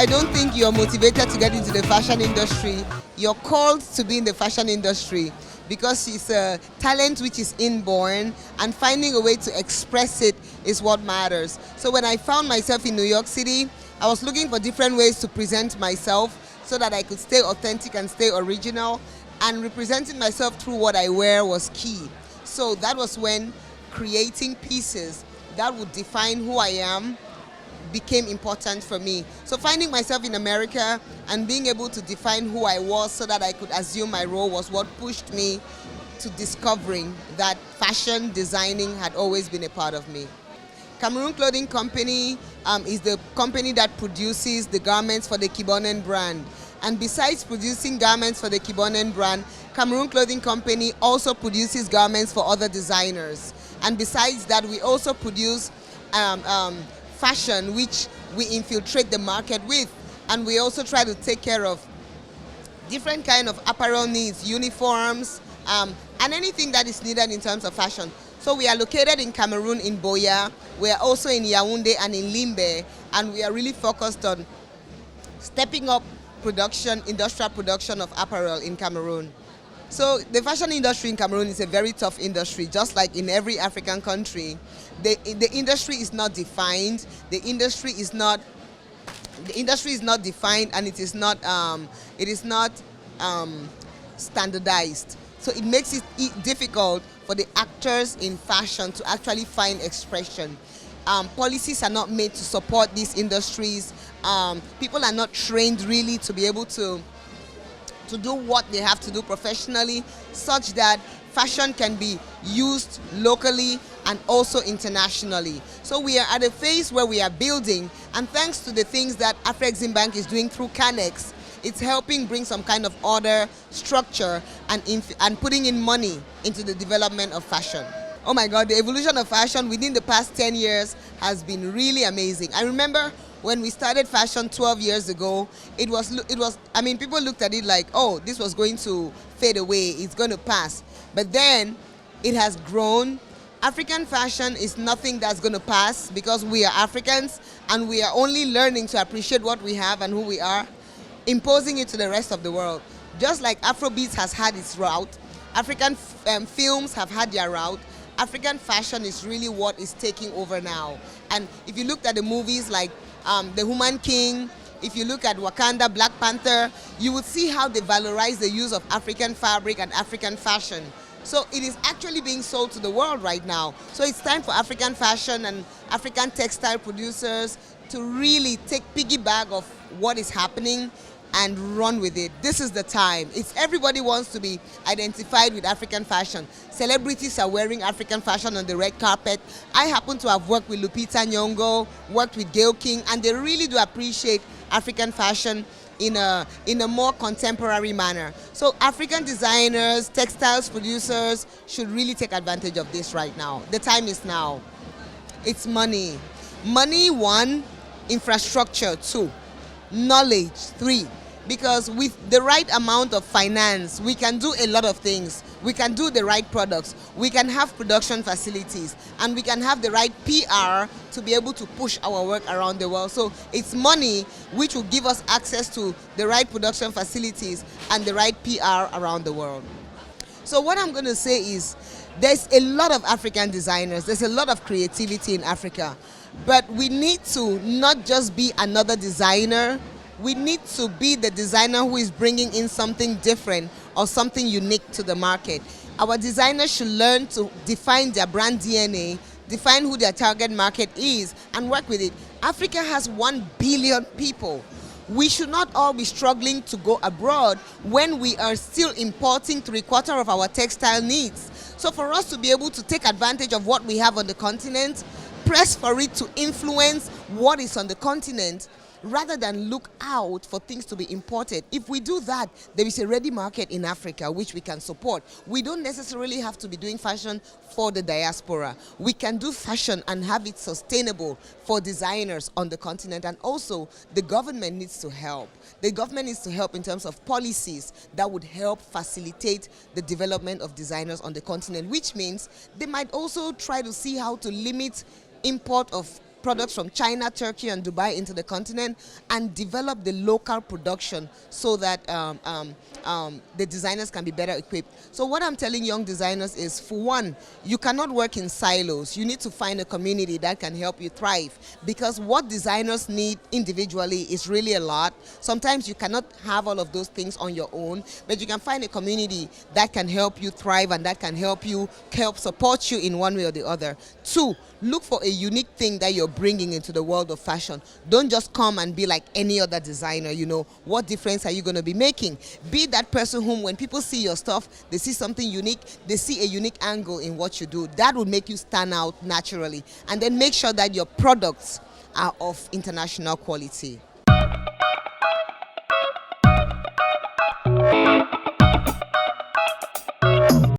I don't think you're motivated to get into the fashion industry. You're called to be in the fashion industry because it's a talent which is inborn, and finding a way to express it is what matters. So when I found myself in New York City, I was looking for different ways to present myself so that I could stay authentic and stay original, and representing myself through what I wear was key. So that was when creating pieces that would define who I am became important for me. So finding myself in America and being able to define who I was so that I could assume my role was what pushed me to discovering that fashion designing had always been a part of me. Cameroon Clothing Company is the company that produces the garments for the Kibonen brand. And besides producing garments for the Kibonen brand, Cameroon Clothing Company also produces garments for other designers. And besides that, we also produce fashion which we infiltrate the market with, and we also try to take care of different kind of apparel needs, uniforms, and anything that is needed in terms of fashion. So we are located in Cameroon, in Boya. We are also in Yaoundé and in Limbe, and we are really focused on stepping up production, industrial production of apparel in Cameroon. So the fashion industry in Cameroon is a very tough industry, just like in every African country. The industry is not defined. The industry is not defined, and it is not standardized. So it makes it difficult for the actors in fashion to actually find expression. Policies are not made to support these industries. People are not trained really to be able to do what they have to do professionally, such that fashion can be used locally and also internationally. So we are at a phase where we are building, and thanks to the things that Afreximbank is doing through Canex, it's helping bring some kind of order, structure, and putting in money into the development of fashion. Oh my God, the evolution of fashion within the past 10 years has been really amazing. I remember when we started fashion 12 years ago, I mean, people looked at it like, oh, this was going to fade away, it's going to pass. But then it has grown. African fashion is nothing that's going to pass because we are Africans, and we are only learning to appreciate what we have and who we are, imposing it to the rest of the world. Just like Afrobeats has had its route, African films have had their route, African fashion is really what is taking over now. And if you looked at the movies like The Human King, if you look at Wakanda, Black Panther, you would see how they valorize the use of African fabric and African fashion. So it is actually being sold to the world right now. So it's time for African fashion and African textile producers to really take piggyback of what is happening and run with it. This is the time. Everybody wants to be identified with African fashion. Celebrities are wearing African fashion on the red carpet. I happen to have worked with Lupita Nyong'o, worked with Gayle King, and they really do appreciate African fashion in a more contemporary manner. So African designers, textiles producers should really take advantage of this right now. The time is now. It's money. Money, 1, infrastructure, 2, knowledge, 3. Because with the right amount of finance, we can do a lot of things. We can do the right products, we can have production facilities, and we can have the right PR to be able to push our work around the world. So it's money which will give us access to the right production facilities and the right PR around the world. So what I'm going to say is, there's a lot of African designers, there's a lot of creativity in Africa, but we need to not just be another designer. We need to be the designer who is bringing in something different or something unique to the market. Our designers should learn to define their brand DNA, define who their target market is, and work with it. Africa has 1 billion people. We should not all be struggling to go abroad when we are still importing 3/4 of our textile needs. So for us to be able to take advantage of what we have on the continent, press for it to influence what is on the continent, rather than look out for things to be imported. If we do that, there is a ready market in Africa which we can support. We don't necessarily have to be doing fashion for the diaspora. We can do fashion and have it sustainable for designers on the continent, and also the government needs to help. The government needs to help in terms of policies that would help facilitate the development of designers on the continent, which means they might also try to see how to limit import of products from China, Turkey, and Dubai into the continent, and develop the local production so that the designers can be better equipped. So what I'm telling young designers is, for one, you cannot work in silos. You need to find a community that can help you thrive, because what designers need individually is really a lot. Sometimes you cannot have all of those things on your own, but you can find a community that can help you thrive and that can help support you in one way or the other. Two, look for a unique thing that you're bringing into the world of fashion. Don't just come and be like any other designer. What difference are you going to be making? Be that person whom, when people see your stuff, they see something unique, they see a unique angle in what you do. That will make you stand out naturally. And then make sure that your products are of international quality.